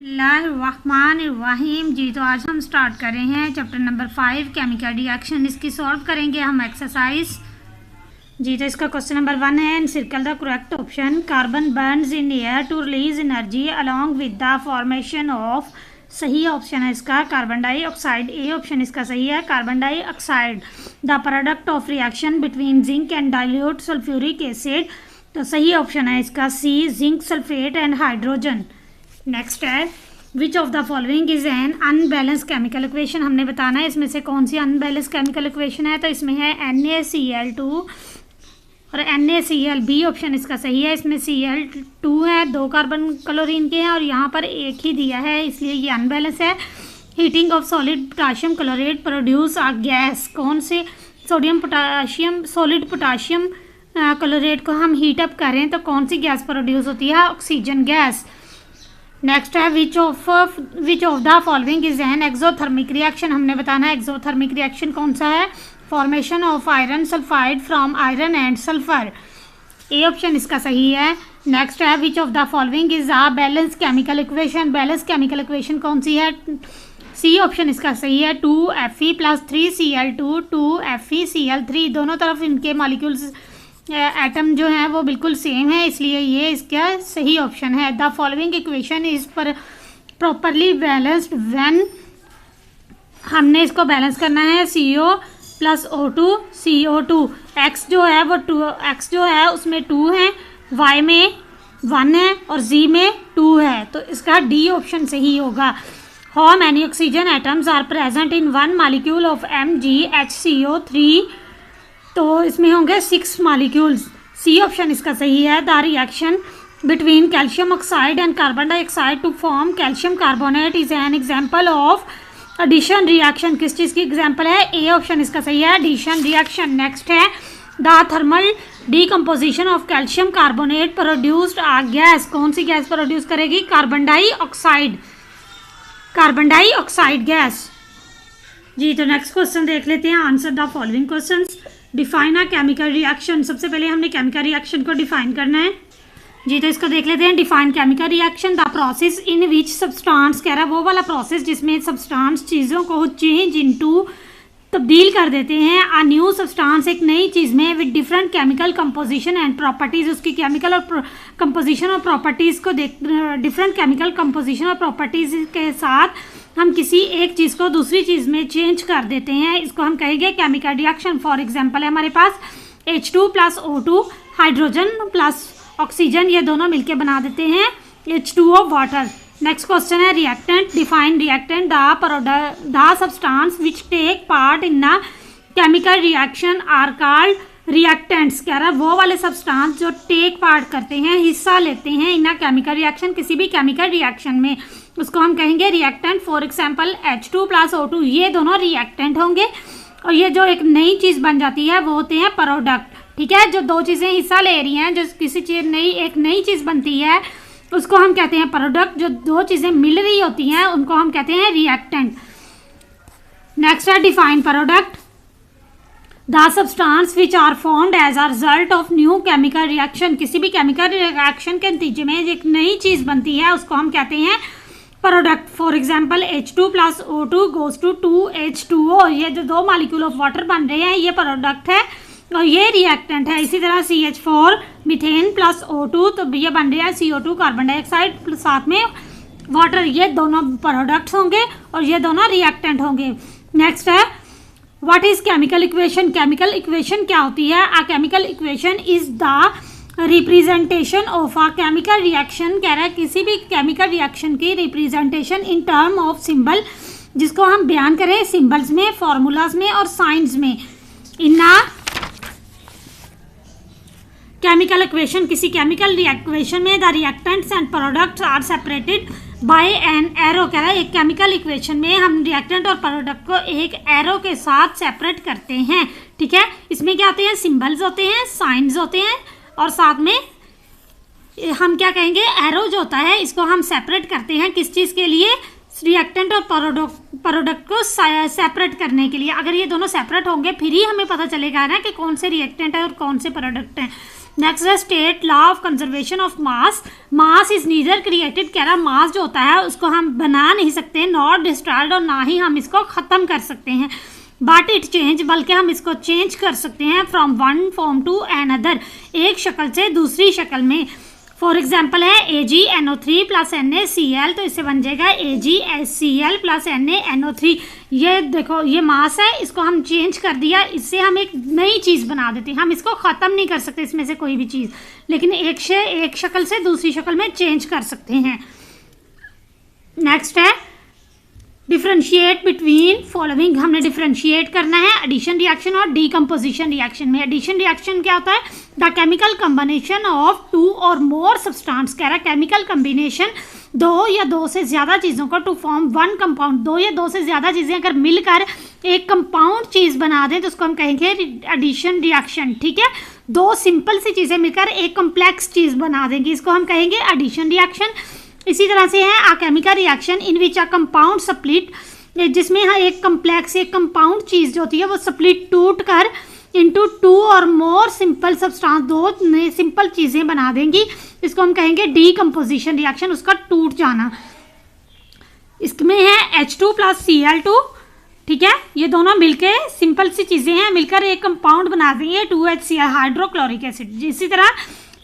बिस्मिल्लाहिर्रहमानिर्रहीम। जी तो आज हम स्टार्ट कर रहे हैं चैप्टर नंबर 5 केमिकल रिएक्शन। इसकी सॉल्व करेंगे हम एक्सरसाइज। जी तो इसका क्वेश्चन नंबर 1 है, circle the correct option. Carbon burns in air to release energy along with the formation of. सही ऑप्शन है इसका कार्बन डाइऑक्साइड। ए ऑप्शन इसका सही है carbon dioxide. The product of reaction between zinc and dilute sulphuric acid. तो सही option है इसका C, zinc sulphate and hydrogen. Next है, which of the following is an unbalance chemical equation. हमने बताना है इसमें से कौन सी अनबैलेंस केमिकल इक्वेशन है। तो इसमें है NaCl2 और NaCl। बी ऑप्शन इसका सही है। इसमें Cl2 है, 2 कार्बन क्लोरीन के हैं और यहाँ पर एक ही दिया है, इसलिए ये अनबैलेंस है। Heating of solid potassium chlorate produce a gas. कौन से सॉलिड पोटाशियम क्लोरेट को हम हीट अप करें तो कौन सी गैस प्रोड्यूस होती है? Oxygen gas. नेक्स्ट है, which of the following is an exothermic reaction. हमने बताना है एक्सोथर्मिक रिएक्शन कौन सा है। Formation of iron sulphide from iron and sulphur. A option इसका सही है। नेक्स्ट है, which of the following is a balance chemical equation. Balance chemical equation कौन सी है? सी ऑप्शन इसका सही है 2Fe + 3Cl2 2FeCl3। दोनों तरफ इनके मॉलिक्यूल्स एटम जो है वो बिल्कुल सेम है, इसलिए ये इसका सही ऑप्शन है। The following equation is properly balanced when. हमने इसको बैलेंस करना है CO + O2 CO2। x जो है वो x जो है उसमें 2 है, y में 1 है और z में 2 है, तो इसका डी ऑप्शन सही होगा। How many oxygen atoms are present in 1 molecule of MgHCO3। तो इसमें होंगे 6 मॉलिक्यूल्स। सी ऑप्शन इसका सही है। The reaction between calcium oxide and carbon dioxide to form calcium carbonate is an example of addition reaction. किस चीज़ की example है? ए ऑप्शन इसका सही है, एडिशन रिएक्शन। नेक्स्ट है, the thermal decomposition of calcium carbonate produced a gas. कौन सी गैस प्रोड्यूस करेगी? Carbon dioxide gas. जी तो नेक्स्ट क्वेश्चन देख लेते हैं। Answer the following questions. Define a chemical reaction. सबसे पहले हमने केमिकल रिएक्शन को डिफाइन करना है। जी तो इसको देख लेते हैं। Define chemical reaction, the process in which substance. कह रहा है वो वाला प्रोसेस जिसमें सब्सटेंस चीज़ों को चेंज इनटू तब्दील कर देते हैं। अ न्यू सब्सटेंस एक नई चीज़ में with different chemical composition and properties. उसकी केमिकल और कंपोजिशन और प्रॉपर्टीज़ को डिफरेंट केमिकल कंपोजिशन और प्रॉपर्टीज़ के साथ हम किसी एक चीज़ को दूसरी चीज़ में चेंज कर देते हैं, इसको हम कहेंगे केमिकल रिएक्शन। फॉर एग्जांपल है हमारे पास H2 + O2 हाइड्रोजन + ऑक्सीजन, ये दोनों मिलके बना देते हैं H2O वाटर। नेक्स्ट क्वेश्चन है, reactant. Define reactant, the substance which take part in a chemical reaction are called reactants. कह रहा है वो वाले सब्सटेंस जो टेक पार्ट करते हैं, हिस्सा लेते हैं इन अ केमिकल रिएक्शन, किसी भी केमिकल रिएक्शन में, उसको हम कहेंगे reactant. For example H2 + O2, ये दोनों रिएक्टेंट होंगे और ये जो एक नई चीज़ बन जाती है वो होते हैं प्रोडक्ट। ठीक है, जो दो चीज़ें हिस्सा ले रही हैं, जो किसी चीज़ एक नई चीज़ बनती है उसको हम कहते हैं प्रोडक्ट। जो दो चीज़ें मिल रही होती हैं उनको हम कहते हैं रिएक्टेंट। नेक्स्ट है, define product. The substance which are formed as a result of new chemical reaction. किसी भी केमिकल रिएक्शन के नतीजे में एक नई चीज़ बनती है उसको हम कहते हैं product. For example H2 + O2 goes to 2H2O। ये जो 2 मॉलिक्यूल ऑफ वाटर बन रहे हैं ये प्रोडक्ट है और ये रिएक्टेंट है। इसी तरह CH4 मीथेन + O2, तो ये बन रहा है CO2 कार्बन डाइऑक्साइड साथ में वाटर, ये दोनों प्रोडक्ट्स होंगे और ये दोनों रिएक्टेंट होंगे। नेक्स्ट है, what is chemical equation. Chemical equation क्या होती है? अ chemical equation is the representation of a chemical reaction. कह रहा है किसी भी केमिकल रिएक्शन की representation in term of symbol, जिसको हम बयान करें सिंबल्स में, फॉर्मूलाज में और साइंस में। इन अ केमिकल इक्वेशन, किसी केमिकल रिएक्वेशन में the reactants and products are separated by an arrow. कह रहा है एक केमिकल इक्वेशन में हम रिएक्टेंट और प्रोडक्ट को एक एरो के साथ सेपरेट करते हैं। ठीक है, इसमें क्या होते हैं? सिंबल्स होते हैं, साइंस होते हैं और साथ में हम क्या कहेंगे? एरो जो होता है इसको हम सेपरेट करते हैं। किस चीज़ के लिए? रिएक्टेंट और प्रोडक्ट को सेपरेट करने के लिए। अगर ये दोनों सेपरेट होंगे फिर ही हमें पता चलेगा ना कि कौन से रिएक्टेंट है और कौन से प्रोडक्ट हैं। नेक्स्ट है state law of conservation of mass. Mass is neither created, कह रहा मास जो होता है उसको हम बना नहीं सकते, नॉट डिस्ट्रॉयड, और ना ही हम इसको ख़त्म कर सकते हैं, बट इट चेंज, बल्कि हम इसको चेंज कर सकते हैं from one form to another, एक शक्ल से दूसरी शक्ल में। फॉर एग्जाम्पल है AgNO3 प्लस NaCl, तो इससे बन जाएगा AgCl प्लस NaNO3। ये देखो ये मास है, इसको हम चेंज कर दिया, इससे हम एक नई चीज़ बना देते हैं। हम इसको ख़त्म नहीं कर सकते इसमें से कोई भी चीज़, लेकिन एक शक्ल से दूसरी शक्ल में चेंज कर सकते हैं। नेक्स्ट है डिफ्रेंशिएट बिटवीन फॉलोइंग, हमने डिफ्रेंशिएट करना है एडिशन रिएक्शन और डीकम्पोजिशन रिएक्शन में। एडिशन रिएक्शन क्या होता है? The chemical combination of two or more substance, कह रहा है केमिकल कम्बिनेशन दो या दो से ज़्यादा चीज़ों को टू फॉर्म वन कंपाउंड, दो या दो से ज़्यादा चीज़ें अगर मिलकर एक कंपाउंड चीज़ बना दें तो उसको हम कहेंगे एडिशन रिएक्शन। ठीक है, दो सिंपल सी चीज़ें मिलकर एक कम्प्लेक्स चीज़ बना देंगी, इसको हम कहेंगे एडिशन रिएक्शन। इसी तरह से है a chemical reaction in which a compound split, जिसमें एक कम्प्लेक्स एक कंपाउंड चीज़ जो होती है वो स्प्लिट टूट कर into two or more simple substance, दो सिंपल चीज़ें बना देंगी, इसको हम कहेंगे डीकम्पोजिशन रिएक्शन, उसका टूट जाना। इसमें है H2 प्लस Cl2, ठीक है, ये दोनों मिलके सिंपल सी चीज़ें हैं, मिलकर एक कंपाउंड बना देंगे 2HCl हाइड्रोक्लोरिक एसिड। इसी तरह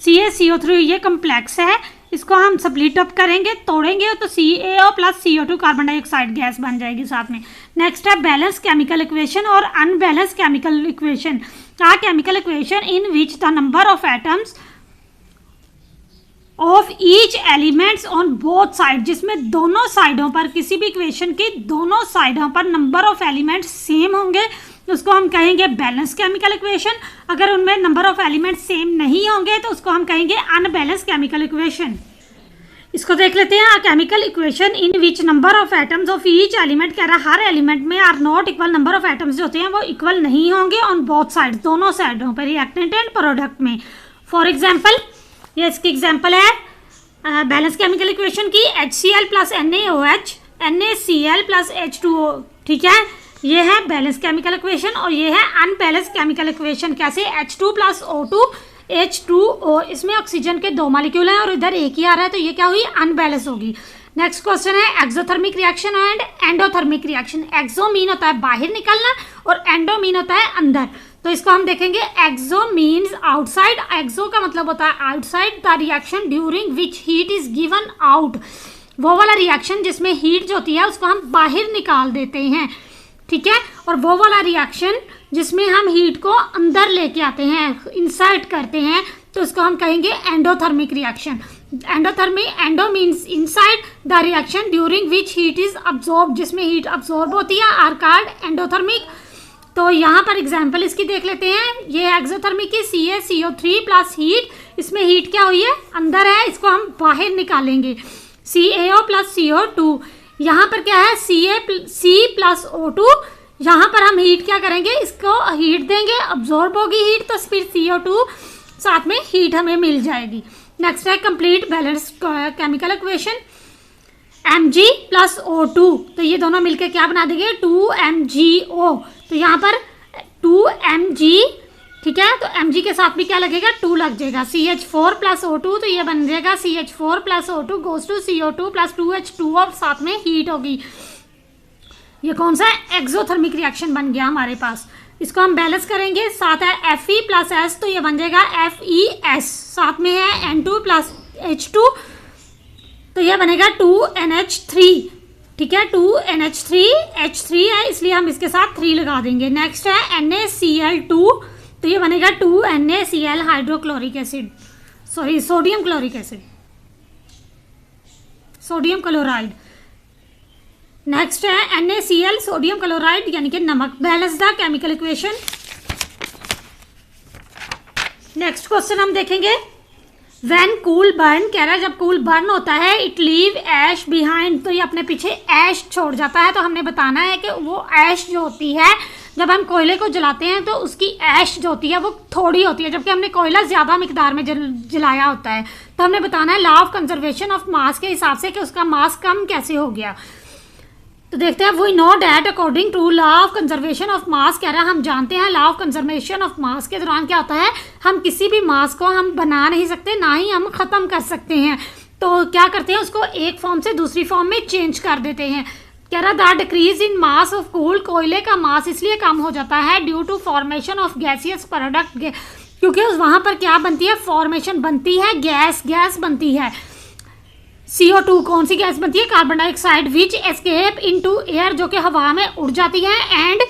CaCO3 ये कम्प्लेक्स है, इसको हम स्प्लिट अप करेंगे, तोड़ेंगे तो CaO plus CO2 carbon dioxide gas बन जाएगी साथ में। नेक्स्ट है बैलेंस केमिकल इक्वेशन और unbalance chemical equation. A chemical equation in which the number of atoms of each elements on both side, जिसमें दोनों साइडों पर, किसी भी इक्वेशन की दोनों साइडों पर नंबर ऑफ एलिमेंट्स सेम होंगे, उसको हम कहेंगे बैलेंस केमिकल इक्वेशन। अगर उनमें नंबर ऑफ एलिमेंट्स सेम नहीं होंगे तो उसको हम कहेंगे अनबैलेंस केमिकल इक्वेशन। इसको देख लेते हैं। Chemical equation in which number of atoms of each element, कह रहा है हर एलिमेंट में are not equal, number of atoms जो होते हैं वो इक्वल नहीं होंगे ऑन बोथ साइड, दोनों साइडों पर, रिएक्टेंट एंड प्रोडक्ट में। फॉर एग्जाम्पल, ये इसकी एग्जाम्पल है बैलेंस केमिकल इक्वेशन की HCl plus NaOH, NaCl plus H2O। ठीक है, ये है बैलेंस केमिकल इक्वेशन और ये है अनबैलेंस केमिकल इक्वेशन। कैसे? H2 प्लस O2 H2O, इसमें ऑक्सीजन के दो मॉलिक्यूल हैं और इधर एक ही आ रहा है, तो ये क्या हुई? अनबैलेंस होगी। नेक्स्ट क्वेश्चन है exothermic reaction and endothermic reaction. Exo mean होता है बाहर निकलना और एंडो मीन होता है अंदर, तो इसको हम देखेंगे। एक्सो मीन्स आउटसाइड, एक्सो का मतलब होता है outside the reaction during which heat is given out, वो वाला रिएक्शन जिसमें हीट जो होती है उसको हम बाहर निकाल देते हैं। ठीक है, और वो वाला रिएक्शन जिसमें हम हीट को अंदर लेके आते हैं, इंसर्ट करते हैं, तो उसको हम कहेंगे endothermic reaction. Endo means inside the reaction during which heat is absorb, जिसमें हीट अब्सॉर्ब होती है, आर कॉल्ड एंडोथर्मिक। तो यहाँ पर एग्जाम्पल इसकी देख लेते हैं। ये एक्सोथर्मिक की CaCO3 प्लस हीट, इसमें हीट क्या हुई है? अंदर है, इसको हम बाहर निकालेंगे। CaO प्लस CO2, यहाँ पर क्या है? C प्लस O2, यहाँ पर हम हीट क्या करेंगे? इसको हीट देंगे, अब्जॉर्ब होगी हीट, तो फिर CO2 साथ में हीट हमें मिल जाएगी। नेक्स्ट है complete balance chemical equation, Mg plus O2, तो ये दोनों मिलके क्या बना देंगे? 2MgO। तो यहाँ पर 2Mg, ठीक है, तो Mg के साथ भी क्या लगेगा? 2 लग जाएगा। CH4 प्लस O2, तो ये बन जाएगा CH4 plus O2 goes to CO2 plus 2H2 और साथ में हीट होगी। ये कौन सा है? एक्सोथर्मिक रिएक्शन बन गया हमारे पास। इसको हम बैलेंस करेंगे, साथ है Fe प्लस S, तो ये बन जाएगा FeS, साथ में है N2 प्लस H2, तो ये बनेगा 2NH3। ठीक है, 2NH3, H3 है इसलिए हम इसके साथ 3 लगा देंगे। नेक्स्ट है NaCl2, तो ये बनेगा 2NaCl hydrochloric acid, sorry sodium chloric acid, sodium chloride. Next है NaCl सोडियम क्लोराइड यानी कि नमक। Balance the chemical equation. Next question हम देखेंगे। व्हेन कूल बर्न, कह रहा है जब कूल बर्न होता है, इट लीव ऐश बिहाइंड, तो ये अपने पीछे ऐश छोड़ जाता है। तो हमने बताना है कि वो ऐश जो होती है, जब हम कोयले को जलाते हैं तो उसकी ऐश जो होती है वो थोड़ी होती है, जबकि हमने कोयला ज़्यादा मिकदार में जलाया होता है। तो हमने बताना है law of conservation of mass के हिसाब से कि उसका मास कम कैसे हो गया। तो देखते हैं, we know that according to law of conservation of mass, कह रहा है हम जानते हैं law of conservation of mass के दौरान क्या होता है, हम किसी भी मास को हम बना नहीं सकते, ना ही हम ख़त्म कर सकते हैं। तो क्या करते हैं, उसको एक फॉर्म से दूसरी फॉर्म में चेंज कर देते हैं। कह रहा the decrease in mass of coal, कोयले का मास इसलिए कम हो जाता है due to formation of gaseous product, क्योंकि वहाँ पर क्या बनती है, फॉर्मेशन बनती है, गैस बनती है। CO2 कौन सी गैस बनती है, कार्बन डाइऑक्साइड, विच एस्केप इनटू एयर, जो कि हवा में उड़ जाती है, एंड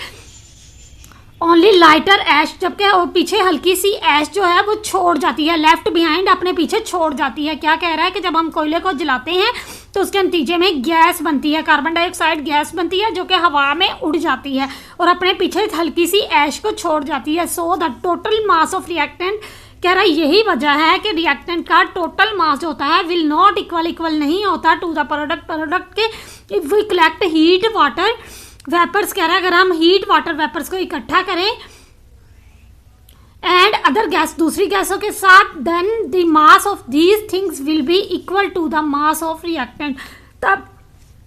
ओनली लाइटर ऐश, जबकि पीछे हल्की सी ऐश जो है वो छोड़ जाती है, लेफ्ट बिहाइंड अपने पीछे छोड़ जाती है। क्या कह रहा है कि जब हम कोयले को जलाते हैं तो उसके नतीजे में गैस बनती है, कार्बन डाइऑक्साइड गैस बनती है, जो कि हवा में उड़ जाती है और अपने पीछे हल्की सी ऐश को छोड़ जाती है। So the total mass of reactant, कह रहा है यही वजह है कि रिएक्टेंट का टोटल मास जो होता है विल नॉट इक्वल नहीं होता टू द प्रोडक्ट के if we collect heat water vapours. कह रहा है अगर हम हीट वाटर वेपर्स को इकट्ठा करें एंड अदर गैस, दूसरी गैसों के साथ, then the mass of these things will be equal to the mass of reactant. तब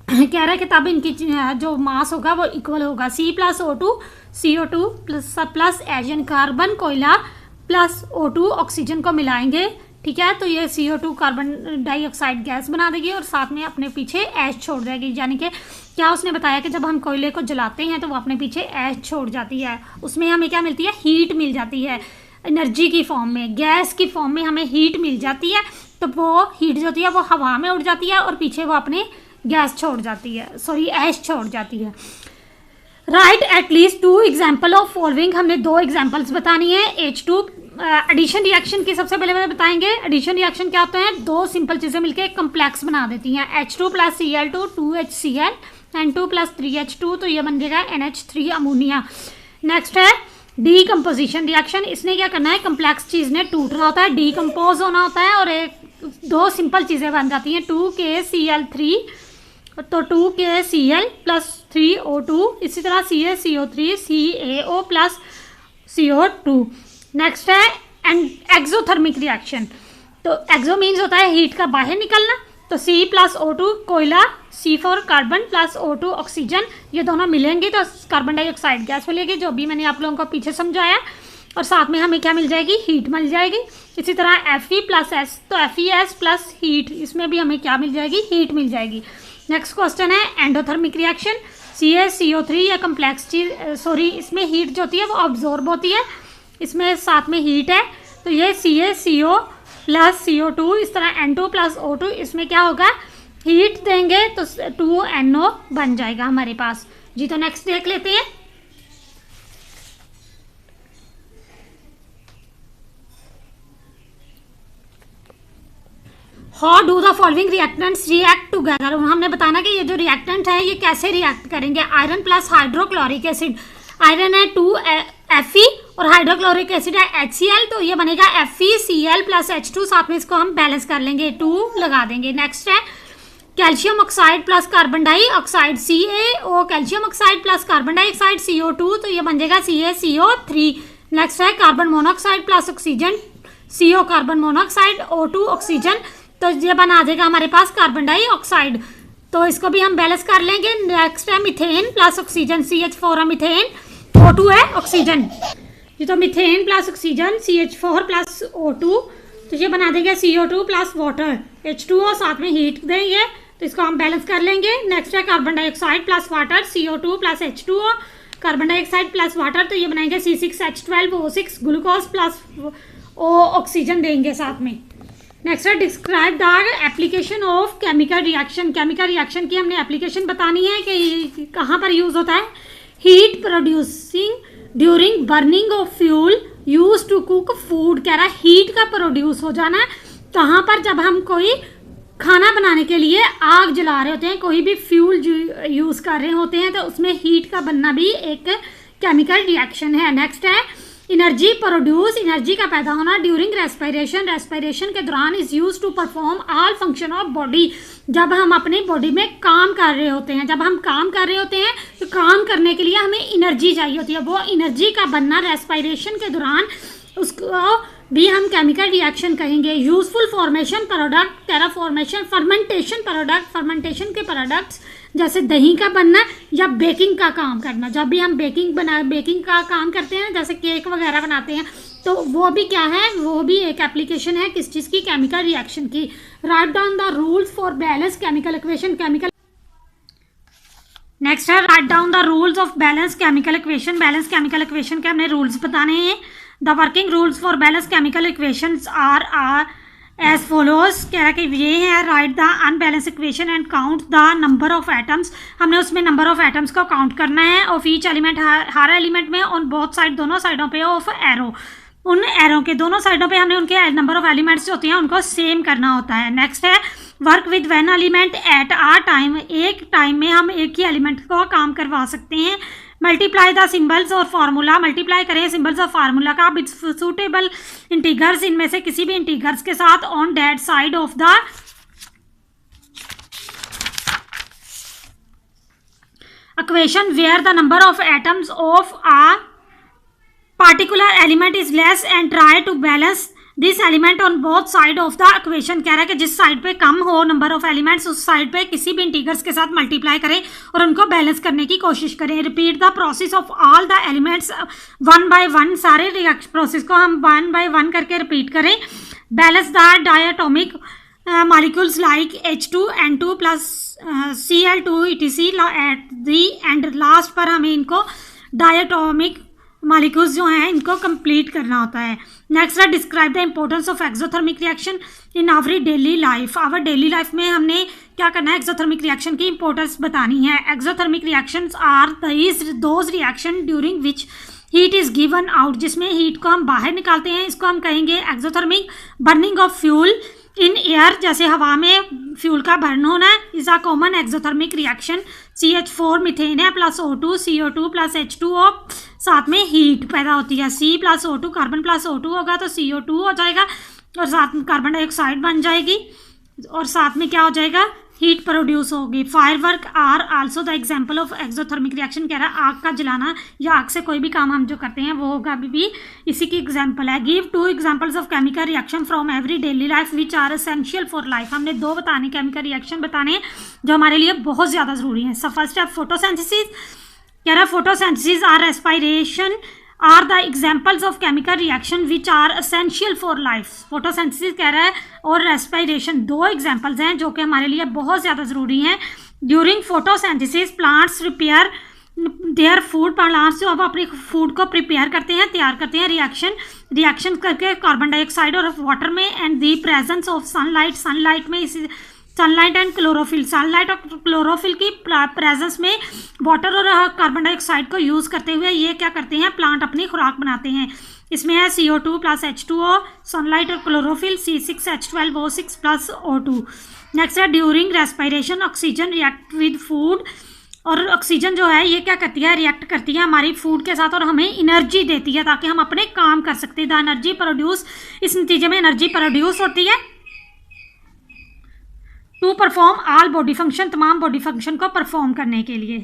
कह रहा है कि तब इनकी जो मास होगा वो इक्वल होगा। C+O2 CO2 plus Asian carbon कोयला प्लस O2 ऑक्सीजन को मिलाएंगे, ठीक है, तो ये CO2 कार्बन डाइऑक्साइड गैस बना देगी और साथ में अपने पीछे ऐश छोड़ देगी। यानी कि क्या उसने बताया कि जब हम कोयले को जलाते हैं तो वो अपने पीछे ऐश छोड़ जाती है, उसमें हमें क्या मिलती है, हीट मिल जाती है, एनर्जी की फॉर्म में, गैस की फॉर्म में हमें हीट मिल जाती है। तो वो हीट जो होती है वो हवा में उड़ जाती है और पीछे वो अपने गैस छोड़ जाती है, सॉरी ऐश छोड़ जाती है। Right at least 2 example of following, हमने 2 एग्जाम्पल्स बतानी है। H2 एडिशन रिएक्शन की सबसे पहले बताएंगे। एडिशन रिएक्शन क्या होता है, 2 सिंपल चीज़ें मिलकर एक कम्प्लेक्स बना देती हैं। H2 + Cl2 2HCl and 2 + 3H2, तो ये बन जाएगा NH3 अमोनिया। नेक्स्ट है डीकम्पोजिशन रिएक्शन, इसने क्या करना है, कम्प्लेक्स चीज़ ने टूटना होता है, डीकम्पोज होना होता है और 2 सिंपल चीज़ें बन जाती हैं। 2KCl3 तो 2KCl + 3O2, इसी तरह CaCO3 CaO + CO2। नेक्स्ट है एक्सोथर्मिक रिएक्शन, तो एक्सो मीन्स होता है हीट का बाहर निकलना, तो C+O2 कोयला, C4 कार्बन + O2 ऑक्सीजन, ये दोनों मिलेंगे तो कार्बन डाइऑक्साइड गैस मिलेगी, जो भी मैंने आप लोगों को पीछे समझाया, और साथ में हमें क्या मिल जाएगी, हीट मिल जाएगी। इसी तरह Fe + S, तो FeS + हीट, इसमें भी हमें क्या मिल जाएगी, हीट मिल जाएगी। नेक्स्ट क्वेश्चन है एंडोथर्मिक रिएक्शन, CaCO3 या कम्प्लेक्स चीज, सॉरी इसमें हीट जो होती है वो ऑब्जॉर्ब होती है, इसमें साथ में हीट है, तो ये CaCO + CO2, इस तरह N2 + O2, इसमें क्या होगा, हीट देंगे तो 2NO बन जाएगा हमारे पास जी। तो नेक्स्ट देख लेते हैं। How do the following reactants react together, हमने बताना कि ये जो रिएक्टेंट है ये कैसे रिएक्ट करेंगे। आयरन + हाइड्रोक्लोरिक एसिड, आयरन है 2Fe और हाइड्रोक्लोरिक एसिड है HCl, तो ये बनेगा FeCl + H2, साथ में इसको हम बैलेंस कर लेंगे, 2 लगा देंगे। नेक्स्ट है calcium oxide + carbon dioxide, CaO calcium oxide + carbon dioxide CO2, तो ये बन जाएगा CaCO3। नेक्स्ट है carbon monoxide + oxygen, CO carbon monoxide O2 oxygen, तो ये बना देगा हमारे पास कार्बन डाइऑक्साइड, तो इसको भी हम बैलेंस कर लेंगे। नेक्स्ट है मीथेन + ऑक्सीजन, CH4 है मीथेन, O2 है ऑक्सीजन, ये तो मीथेन + ऑक्सीजन CH4 + O2, तो ये बना देंगे CO2 + वाटर H2O, साथ में हीट देंगे तो इसको हम बैलेंस कर लेंगे। नेक्स्ट है carbon dioxide + water, CO2 + H2O, carbon dioxide + water, तो ये बनाएंगे C6H12O6, ग्लूकोज + O ऑक्सीजन देंगे साथ में। नेक्स्ट है describe the application of chemical reaction, chemical reaction की हमने एप्लीकेशन बतानी है कि कहाँ पर यूज़ होता है। Heat producing during burning of fuel use to cook food, कह रहा है हीट का प्रोड्यूस हो जाना कहाँ पर, जब हम कोई खाना बनाने के लिए आग जला रहे होते हैं, कोई भी फ्यूल यूज़ कर रहे होते हैं, तो उसमें हीट का बनना भी एक केमिकल रिएक्शन है। नेक्स्ट है एनर्जी प्रोड्यूस, एनर्जी का पैदा होना ड्यूरिंग रेस्पिरेशन, रेस्पिरेशन के दौरान is use to perform all function of body, जब हम अपनी बॉडी में काम कर रहे होते हैं, जब हम काम कर रहे होते हैं तो काम करने के लिए हमें एनर्जी चाहिए होती है, वो एनर्जी का बनना रेस्पिरेशन के दौरान उसको भी हम केमिकल रिएक्शन कहेंगे। यूजफुल फॉर्मेशन प्रोडक्ट, टेराफॉर्मेशन, फर्मेंटेशन प्रोडक्ट, फर्मेंटेशन के प्रोडक्ट्स जैसे दही का बनना या बेकिंग का काम करना। जब भी हम बेकिंग का काम करते हैं, जैसे केक वगैरह बनाते हैं, तो वो भी क्या है, वो भी एक एप्लीकेशन है किस चीज़ की, केमिकल रिएक्शन की। Write down the rules for balance chemical equation. Next है write down the rules of balance chemical equation. Balance chemical equation के हमने रूल्स बताने हैं। The working rules for balance chemical equations are as follows. कह रहा है कि ये है, write the unbalance equation and count the number of atoms. हमने उसमें नंबर ऑफ एटम्स को काउंट करना है। Of each element, her element में ऑन बोथ साइड, दोनों साइडों पे ऑफ एरो, उन एरो के दोनों साइडों पे हमने उनके नंबर ऑफ एलिमेंट्स जो होते हैं उनको सेम करना होता है। नेक्स्ट है work with one element at a time. एक टाइम में हम एक ही एलिमेंट को काम करवा सकते हैं। मल्टीप्लाई द सिंबल्स और फार्मूला। मल्टीप्लाई करें सिंबल्स और फार्मूला का विद सूटेबल इंटीगर्स, इनमें से किसी भी इंटीगर्स के साथ on that side of the equation where the number of atoms of a particular element is less and try to balance this element on both side of the equation। कह रहा है कि जिस साइड पे कम हो number of elements, उस side पे किसी भी इंटीगर्स के साथ मल्टीप्लाई करें और उनको बैलेंस करने की कोशिश करें। Repeat the process of all the elements one by one. सारे रिएक्शन प्रोसेस को हम वन बाय वन करके रिपीट करें। Balance the diatomic molecules like H2N2 plus Cl2 etc at the and. Last पर हमें इनको डायटोमिक मॉलिक्यूल्स जो हैं इनको कंप्लीट करना होता है। नेक्स्ट है describe the importance of exothermic reaction in our daily life. Our daily life में हमने क्या करना है, एक्सोथर्मिक रिएक्शन की इंपॉर्टेंस बतानी है। Exothermic reactions are those reaction during which heat is given out, जिसमें हीट को हम बाहर निकालते हैं, इसको हम कहेंगे exothermic. Burning of fuel in air, जैसे हवा में फ्यूल का बर्न होना है, is a common exothermic reaction. CH4 methane है plus O2, CO2 plus H2O, साथ में हीट पैदा होती है। C plus O2, carbon plus O2 होगा तो CO2 हो जाएगा और साथ में कार्बन डाइऑक्साइड बन जाएगी और साथ में क्या हो जाएगा, हीट प्रोड्यूस होगी। Firework are also the example of exothermic reaction. कह रहा है आग का जलाना या आग से कोई भी काम हम जो करते हैं वो होगा भी इसी की एग्जाम्पल है। Give 2 examples of chemical reaction from every daily life which are essential for life. हमने 2 बताने केमिकल रिएक्शन बताने हैं जो हमारे लिए बहुत ज़्यादा ज़रूरी है। सो फर्स्ट है फोटोसिंथेसिस। कह रहा है photosynthesis or respiration are the examples of chemical reaction which are essential for life. Photosynthesis कह रहा है और रेस्पिरेशन 2 एग्जाम्पल्स हैं जो कि हमारे लिए बहुत ज़्यादा ज़रूरी हैं। During photosynthesis plants prepare their food. Plants जो अब अपने फूड को प्रिपेयर करते हैं, तैयार करते हैं रिएक्शन करके कार्बन डाइऑक्साइड और वाटर में and the presence of sunlight. Sunlight में इसी सनलाइट एंड क्लोरोफिल, सनलाइट और क्लोरोफिल की प्रेजेंस में वाटर और कार्बन डाइऑक्साइड को यूज़ करते हुए ये क्या करते हैं, प्लांट अपनी खुराक बनाते हैं। इसमें है CO2 प्लस H2O, सनलाइट और chlorophyll C6H12O6 plus O2। Next है during respiration oxygen react with food. और ऑक्सीजन जो है ये क्या करती है, रिएक्ट करती है हमारी फूड के साथ और हमें एनर्जी देती है ताकि हम अपने काम कर सकते हैं। द एनर्जी प्रोड्यूस, इस नतीजे में एनर्जी प्रोड्यूस होती है to perform all body function, तमाम बॉडी फंक्शन को परफॉर्म करने के लिए।